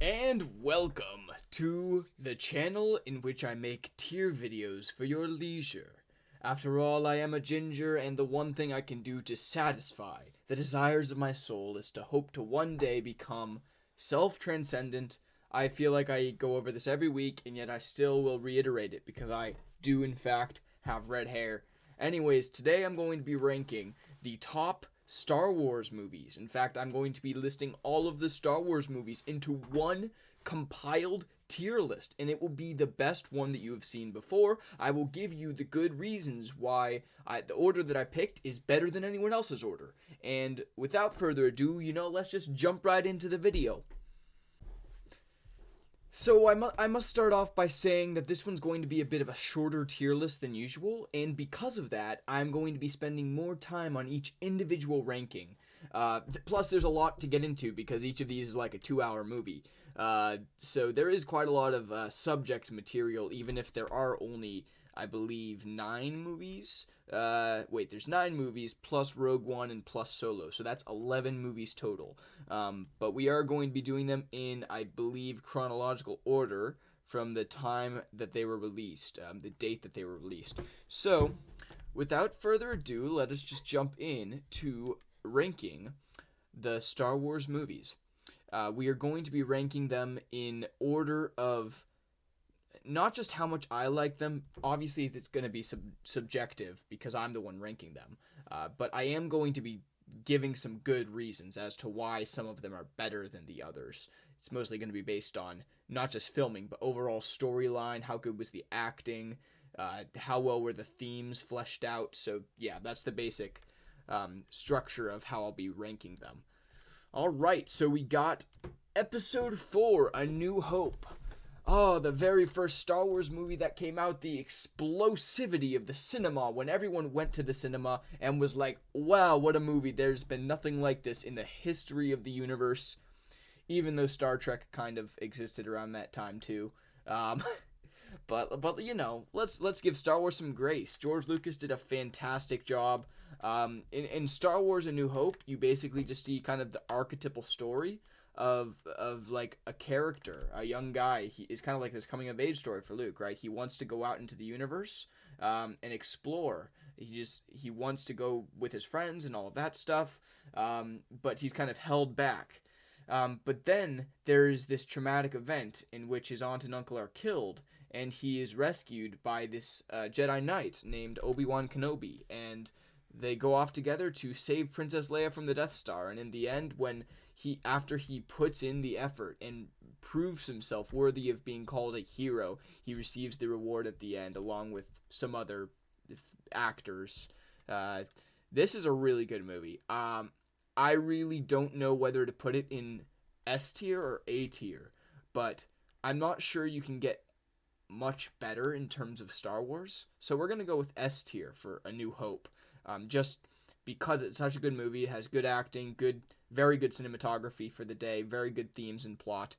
And welcome to the channel in which I make tier videos for your leisure. After all, I am a ginger, and the one thing I can do to satisfy the desires of my soul is to hope to one day become self-transcendent. I feel like I go over this every week, and yet I still will reiterate it because I do in fact have red hair. Anyways, today I'm going to be ranking the top Star Wars movies. In fact, I'm going to be listing all of the Star Wars movies into one compiled tier list, and it will be the best one that you have seen before. I will give you the good reasons why the order that I picked is better than anyone else's order. And without further ado, let's just jump right into the video. So I must start off by saying that this one's going to be a bit of a shorter tier list than usual, and because of that, I'm going to be spending more time on each individual ranking. Plus, there's a lot to get into because each of these is like a 2-hour movie. So there is quite a lot of subject material, even if there are only, I believe, 9 movies. There's 9 movies plus Rogue One and plus Solo, so that's 11 movies total. But we are going to be doing them in, I believe, chronological order from the time that they were released, the date that they were released. So, without further ado, let us just jump in to ranking the Star Wars movies. We are going to be ranking them in order of not just how much I like them. Obviously, it's going to be subjective because I'm the one ranking them. But I am going to be giving some good reasons as to why some of them are better than the others. It's mostly going to be based on not just filming, but overall storyline, how good was the acting, how well were the themes fleshed out. So yeah, that's the basic structure of how I'll be ranking them. All right, so we got Episode 4, A New Hope. Oh, the very first Star Wars movie that came out, the explosivity of the cinema when everyone went to the cinema and was like, wow, what a movie. There's been nothing like this in the history of the universe, even though Star Trek kind of existed around that time too. But let's give Star Wars some grace. George Lucas did a fantastic job. In Star Wars A New Hope, you basically just see kind of the archetypal story of like a character, a young guy. He is kind of like this coming of age story for Luke, right? He wants to go out into the universe and explore. He wants to go with his friends and all of that stuff, but he's kind of held back. But then there's this traumatic event in which his aunt and uncle are killed, and he is rescued by this Jedi Knight named Obi-Wan Kenobi, and they go off together to save Princess Leia from the Death Star. And in the end, after he puts in the effort and proves himself worthy of being called a hero, he receives the reward at the end, along with some other actors. This is a really good movie. I really don't know whether to put it in S tier or A tier, but I'm not sure you can get much better in terms of Star Wars. So we're going to go with S tier for A New Hope. Just because it's such a good movie. It has good acting, very good cinematography for the day, very good themes and plot.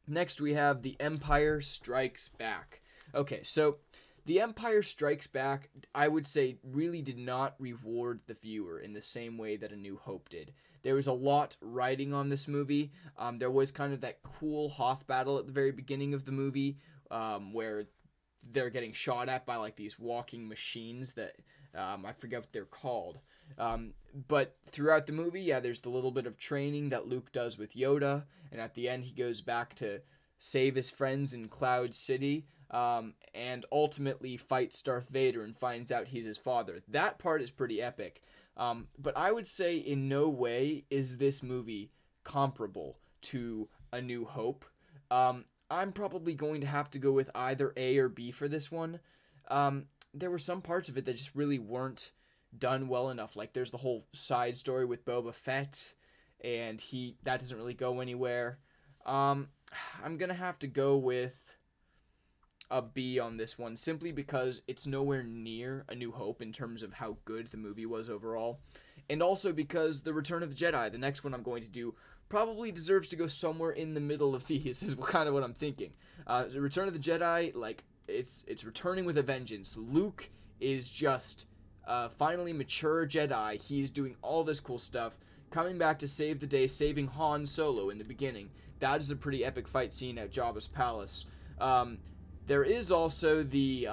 Next we have The Empire Strikes Back. Okay, so The Empire Strikes Back, I would say, really did not reward the viewer in the same way that A New Hope did. There was a lot riding on this movie. There was kind of that cool Hoth battle at the very beginning of the movie, where they're getting shot at by like these walking machines that I forget what they're called. But throughout the movie, yeah, there's the little bit of training that Luke does with Yoda, and at the end he goes back to save his friends in Cloud City, and ultimately fights Darth Vader and finds out he's his father. That part is pretty epic. But I would say in no way is this movie comparable to A New Hope. I'm probably going to have to go with either A or B for this one. There were some parts of it that just really weren't done well enough. Like there's the whole side story with Boba Fett, and that doesn't really go anywhere. I'm gonna have to go with a B on this one, simply because it's nowhere near A New Hope in terms of how good the movie was overall, and also because The Return of the Jedi, the next one I'm going to do, probably deserves to go somewhere in the middle of these, is kind of what I'm thinking. The Return of the Jedi, like, it's returning with a vengeance. Luke is just finally mature Jedi. He's doing all this cool stuff. coming back to save the day, saving Han Solo in the beginning. That is a pretty epic fight scene at Jabba's palace. There is also the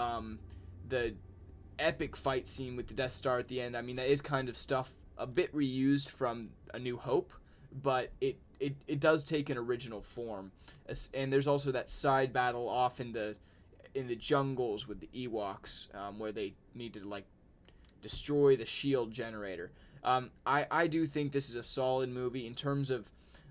epic fight scene with the Death Star at the end. I mean, that is kind of stuff a bit reused from A New Hope, but it does take an original form. And there's also that side battle off in the jungles with the Ewoks, where they need to like destroy the shield generator. I do think this is a solid movie in terms of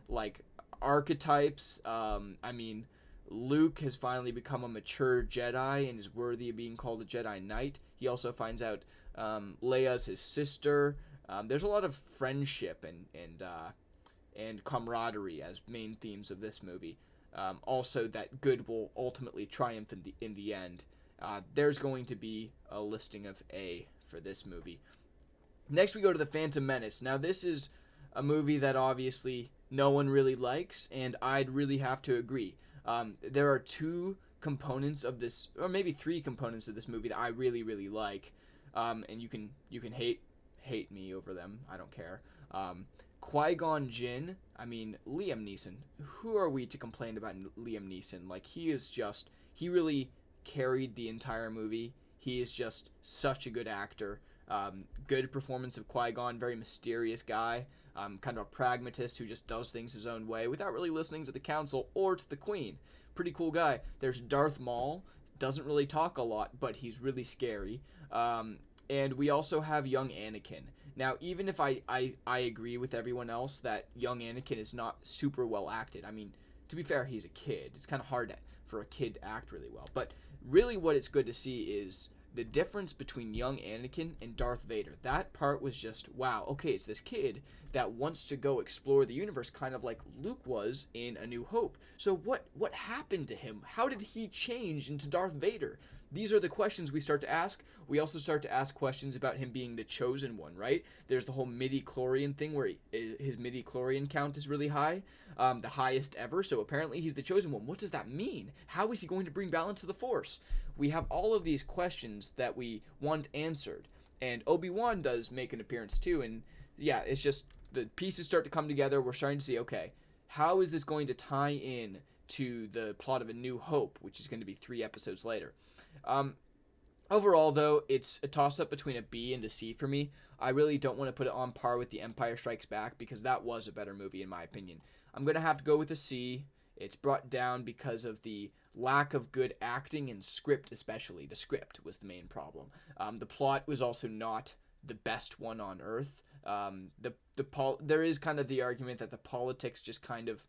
like archetypes. I mean, Luke has finally become a mature Jedi and is worthy of being called a Jedi Knight. He also finds out Leia's his sister. There's a lot of friendship and camaraderie as main themes of this movie. Also, that good will ultimately triumph in the end. There's going to be a listing of A for this movie. Next, we go to the Phantom Menace. Now, this is a movie that obviously no one really likes, and I'd really have to agree. There are two components of this, or maybe three components of this movie that I really, really like, and you can hate me over them. I don't care. Qui-Gon Jinn, I mean, Liam Neeson. Who are we to complain about Liam Neeson? Like, he really carried the entire movie. He is just such a good actor. Good performance of Qui-Gon, very mysterious guy. Kind of a pragmatist who just does things his own way without really listening to the council or to the queen. Pretty cool guy. There's Darth Maul. Doesn't really talk a lot, but he's really scary. And we also have young Anakin. Now, even if I agree with everyone else that young Anakin is not super well acted. I mean, to be fair, he's a kid. It's kind of hard for a kid to act really well. But really what it's good to see is the difference between young Anakin and Darth Vader. That part was just, wow, okay, it's this kid that wants to go explore the universe, kind of like Luke was in A New Hope. So what happened to him? How did he change into Darth Vader? These are the questions we start to ask. We also start to ask questions about him being the chosen one, right? There's the whole midi-chlorian thing where his midi-chlorian count is really high, the highest ever. So apparently he's the chosen one. What does that mean? How is he going to bring balance to the Force? We have all of these questions that we want answered. And Obi-Wan does make an appearance too. And yeah, it's just the pieces start to come together. We're starting to see, okay, how is this going to tie in to the plot of A New Hope, which is going to be 3 episodes later? Overall, though, it's a toss-up between a B and a C for me. I really don't want to put it on par with The Empire Strikes Back because that was a better movie in my opinion. I'm going to have to go with a C. It's brought down because of the lack of good acting and script especially. The script was the main problem. The plot was also not the best one on Earth. There is kind of the argument that the politics just kind of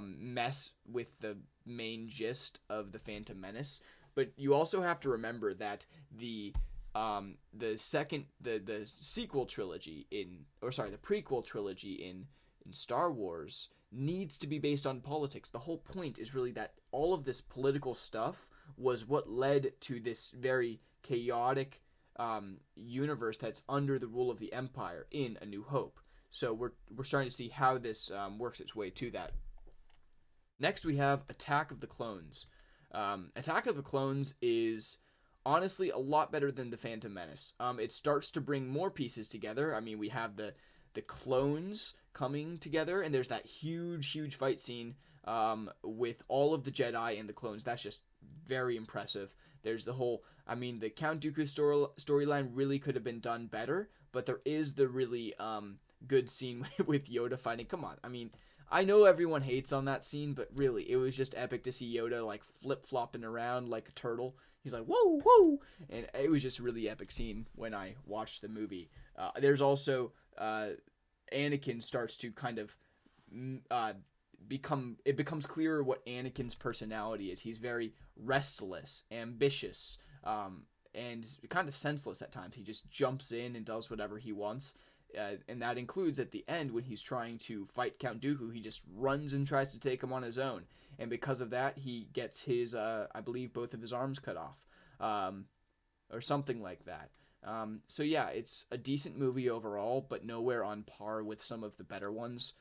mess with the main gist of the Phantom Menace. But you also have to remember that the prequel trilogy in Star Wars needs to be based on politics. The whole point is really that all of this political stuff was what led to this very chaotic universe that's under the rule of the Empire in A New Hope. So we're starting to see how this works its way to that. Next, we have Attack of the Clones. Attack of the Clones is honestly a lot better than the Phantom Menace. It starts to bring more pieces together. I mean, we have the clones coming together, and there's that huge fight scene with all of the Jedi and the clones. That's just very impressive. There's the whole, I mean, the Count Dooku storyline really could have been done better, but there is the really good scene with Yoda fighting. Come on, I mean, I know everyone hates on that scene, but really, it was just epic to see Yoda like flip-flopping around like a turtle. He's like, whoa, whoa! And it was just a really epic scene when I watched the movie. There's also, Anakin starts to kind of it becomes clearer what Anakin's personality is. He's very restless, ambitious, and kind of senseless at times. He just jumps in and does whatever he wants. And that includes at the end when he's trying to fight Count Dooku, he just runs and tries to take him on his own. And because of that, he gets his, I believe, both of his arms cut off, or something like that. So yeah, it's a decent movie overall, but nowhere on par with some of the better ones.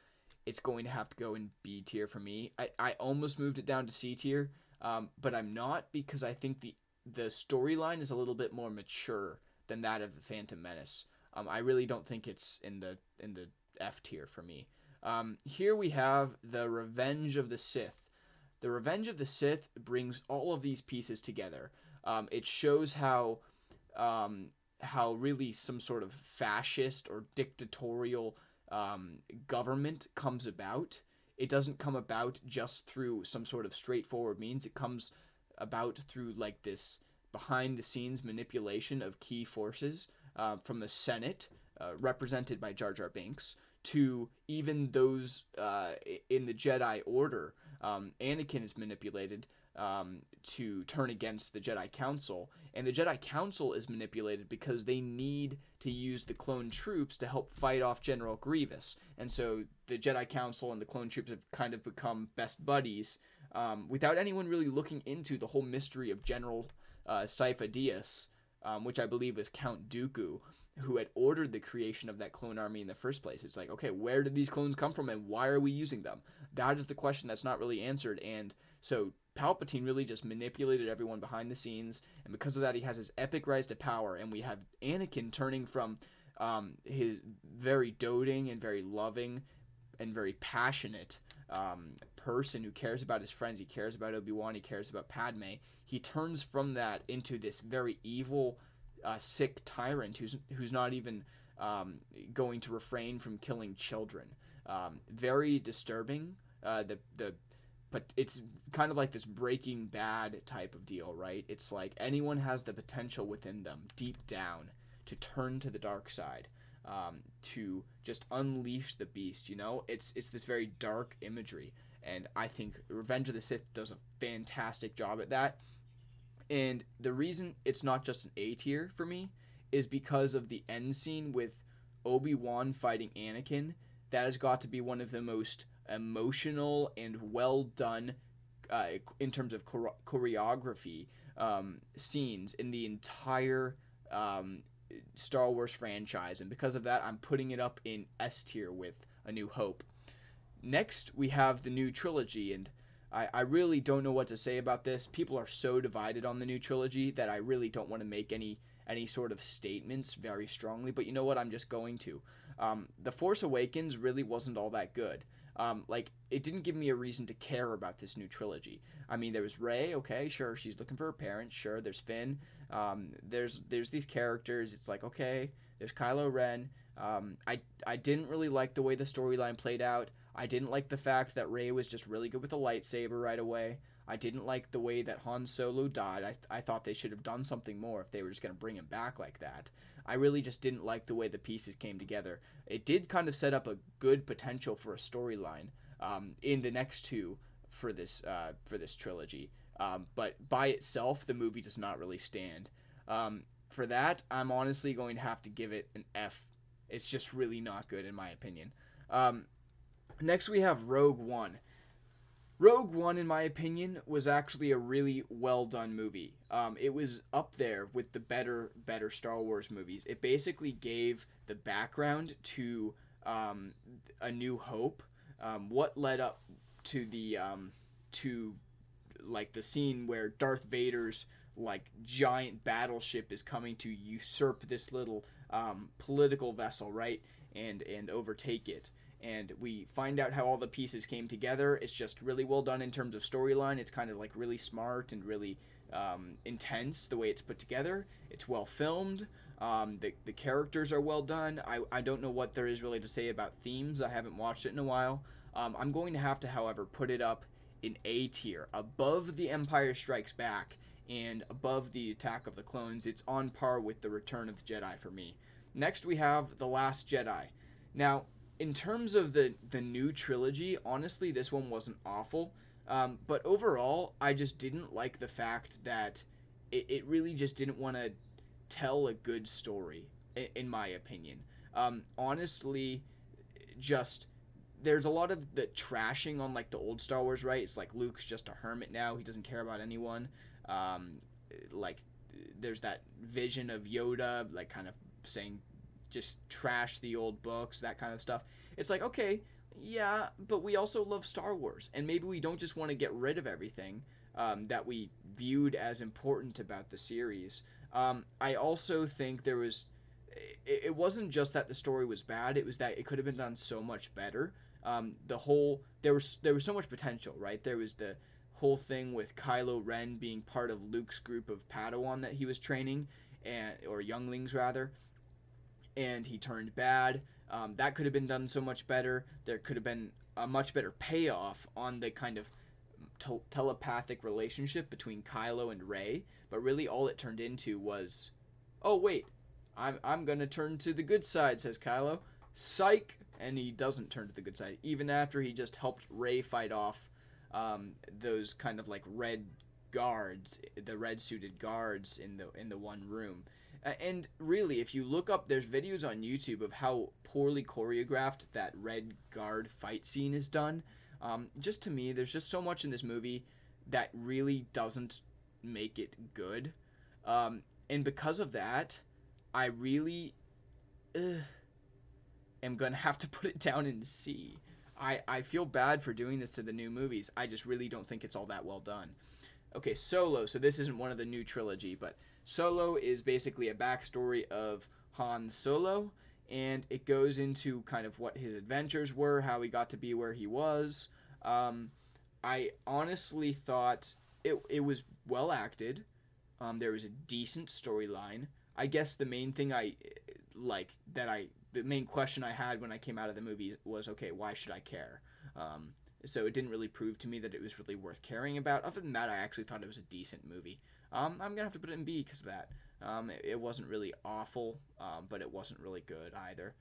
It's going to have to go in B tier for me. I almost moved it down to C tier, but I'm not, because I think the storyline is a little bit more mature than that of the Phantom Menace. I really don't think it's in the F tier for me. Here we have the Revenge of the Sith. The Revenge of the Sith brings all of these pieces together. It shows how really some sort of fascist or dictatorial government comes about. It doesn't come about just through some sort of straightforward means. It comes about through like this behind the scenes manipulation of key forces from the Senate, represented by Jar Jar Binks, to even those in the Jedi Order. Anakin is manipulated to turn against the Jedi Council, and the Jedi Council is manipulated because they need to use the clone troops to help fight off General Grievous. And so the Jedi Council and the clone troops have kind of become best buddies without anyone really looking into the whole mystery of General Sifo Dyas, which I believe is Count Dooku, who had ordered the creation of that clone army in the first place. It's like, okay, where did these clones come from and why are we using them? That is the question that's not really answered. And so Palpatine really just manipulated everyone behind the scenes, and because of that he has his epic rise to power, and we have Anakin turning from his very doting and very loving and very passionate person who cares about his friends, he cares about Obi-Wan, he cares about Padme. He turns from that into this very evil, sick tyrant who's not even going to refrain from killing children. Very disturbing. But it's kind of like this Breaking Bad type of deal, right? It's like anyone has the potential within them, deep down, to turn to the dark side, to just unleash the beast. You know, it's this very dark imagery, and I think Revenge of the Sith does a fantastic job at that. And the reason it's not just an A tier for me is because of the end scene with Obi-Wan fighting Anakin. That has got to be one of the most emotional and well done in terms of choreography scenes in the entire Star Wars franchise. And because of that, I'm putting it up in S tier with A New Hope. Next, we have the new trilogy, and I really don't know what to say about this. People are so divided on the new trilogy that I really don't want to make any sort of statements very strongly, but you know what? I'm just going to. The Force Awakens really wasn't all that good. It didn't give me a reason to care about this new trilogy. I mean, there was Rey, okay, sure, she's looking for her parents, sure, there's Finn, there's these characters, it's like, okay, there's Kylo Ren. I didn't really like the way the storyline played out. I didn't like the fact that Rey was just really good with a lightsaber right away. I didn't like the way that Han Solo died. I thought they should have done something more if they were just going to bring him back like that. I really just didn't like the way the pieces came together. It did kind of set up a good potential for a storyline in the next two for this trilogy. But by itself, the movie does not really stand. For that, I'm honestly going to have to give it an F. It's just really not good in my opinion. Next, we have Rogue One. Rogue One, in my opinion, was actually a really well done movie. It was up there with the better Star Wars movies. It basically gave the background to A New Hope, what led up to the scene where Darth Vader's giant battleship is coming to usurp this little political vessel, right, and overtake it. And we find out how all the pieces came together. It's just really well done in terms of storyline. It's kind of really smart and really intense the way it's put together. It's well filmed. The characters are well done. I don't know what there is really to say about themes. I haven't watched it in a while. I'm going to have to, however, put it up in A tier, above The Empire Strikes Back and above The Attack of the Clones. It's on par with The Return of the Jedi for me. Next, we have The Last Jedi. Now, in terms of the new trilogy, honestly, this one wasn't awful. But overall, I just didn't like the fact that it really just didn't want to tell a good story, in my opinion. Honestly, just there's a lot of the trashing on the old Star Wars, right? It's like Luke's just a hermit now. He doesn't care about anyone. There's that vision of Yoda, kind of saying, just trash the old books, that kind of stuff. It's like, okay, yeah, but we also love Star Wars, and maybe we don't just want to get rid of everything that we viewed as important about the series. I also think there was it wasn't just that the story was bad, it was that it could have been done so much better. There was so much potential, right? There was the whole thing with Kylo Ren being part of Luke's group of Padawan that he was training, or younglings rather, and he turned bad. That could have been done so much better. There could have been a much better payoff on the kind of telepathic relationship between Kylo and Rey, but really all it turned into was, oh wait, I'm gonna turn to the good side, says Kylo. Psych, and he doesn't turn to the good side, even after he just helped Rey fight off those kind of like red guards, the red suited guards in the one room. And really, if you look up, there's videos on YouTube of how poorly choreographed that red guard fight scene is done. Just to me, there's just so much in this movie that really doesn't make it good. And because of that, I really am going to have to put it down in C. I feel bad for doing this to the new movies. I just really don't think it's all that well done. Okay, Solo. So this isn't one of the new trilogy, but Solo is basically a backstory of Han Solo, and it goes into kind of what his adventures were, how he got to be where he was. I honestly thought it was well acted. There was a decent storyline. I guess the main thing the main question I had when I came out of the movie was, okay, why should I care? So it didn't really prove to me that it was really worth caring about. Other than that, I actually thought it was a decent movie. I'm going to have to put it in B because of that. It wasn't really awful, but it wasn't really good either.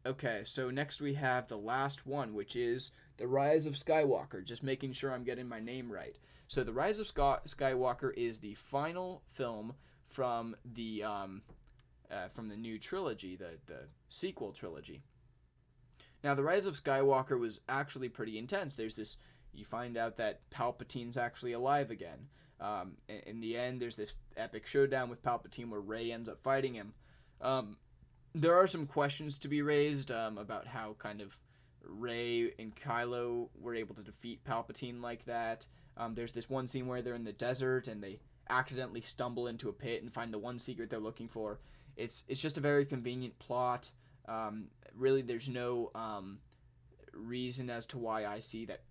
Okay, so next we have the last one, which is The Rise of Skywalker. Just making sure I'm getting my name right. So The Rise of Skywalker is the final film from the new trilogy, the sequel trilogy. Now, The Rise of Skywalker was actually pretty intense. You find out that Palpatine's actually alive again. In the end, there's this epic showdown with Palpatine where Rey ends up fighting him. There are some questions to be raised about how kind of Rey and Kylo were able to defeat Palpatine like that. There's this one scene where they're in the desert and they accidentally stumble into a pit and find the one secret they're looking for. It's just a very convenient plot. Really, there's no reason as to why I see that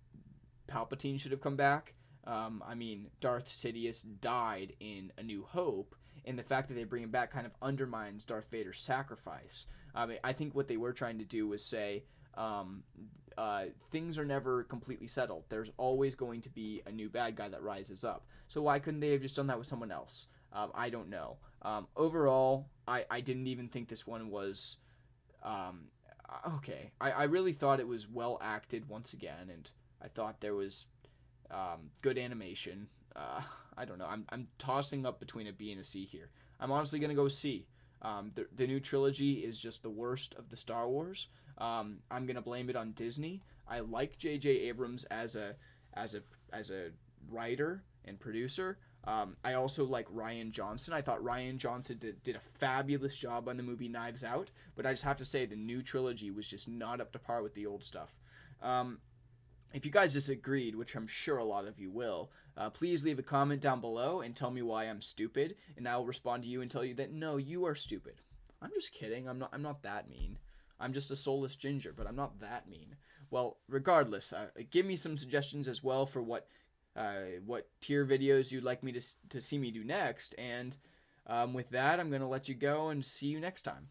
Palpatine should have come back. I mean, Darth Sidious died in A New Hope, and the fact that they bring him back kind of undermines Darth Vader's sacrifice. I think what they were trying to do was say things are never completely settled. There's always going to be a new bad guy that rises up. So why couldn't they have just done that with someone else? I don't know. Overall, I didn't even think this one was okay. I really thought it was well acted once again, and I thought there was good animation. I don't know. I'm tossing up between a B and a C here. I'm honestly going to go C. The new trilogy is just the worst of the Star Wars. I'm going to blame it on Disney. I like J.J. Abrams as a writer and producer. I also like Rian Johnson. I thought Rian Johnson did a fabulous job on the movie Knives Out, but I just have to say the new trilogy was just not up to par with the old stuff. If you guys disagreed, which I'm sure a lot of you will, please leave a comment down below and tell me why I'm stupid, and I'll respond to you and tell you that no, you are stupid. I'm just kidding. I'm not that mean. I'm just a soulless ginger, but I'm not that mean. Well, regardless, give me some suggestions as well for what tier videos you'd like me to see me do next, and with that, I'm going to let you go and see you next time.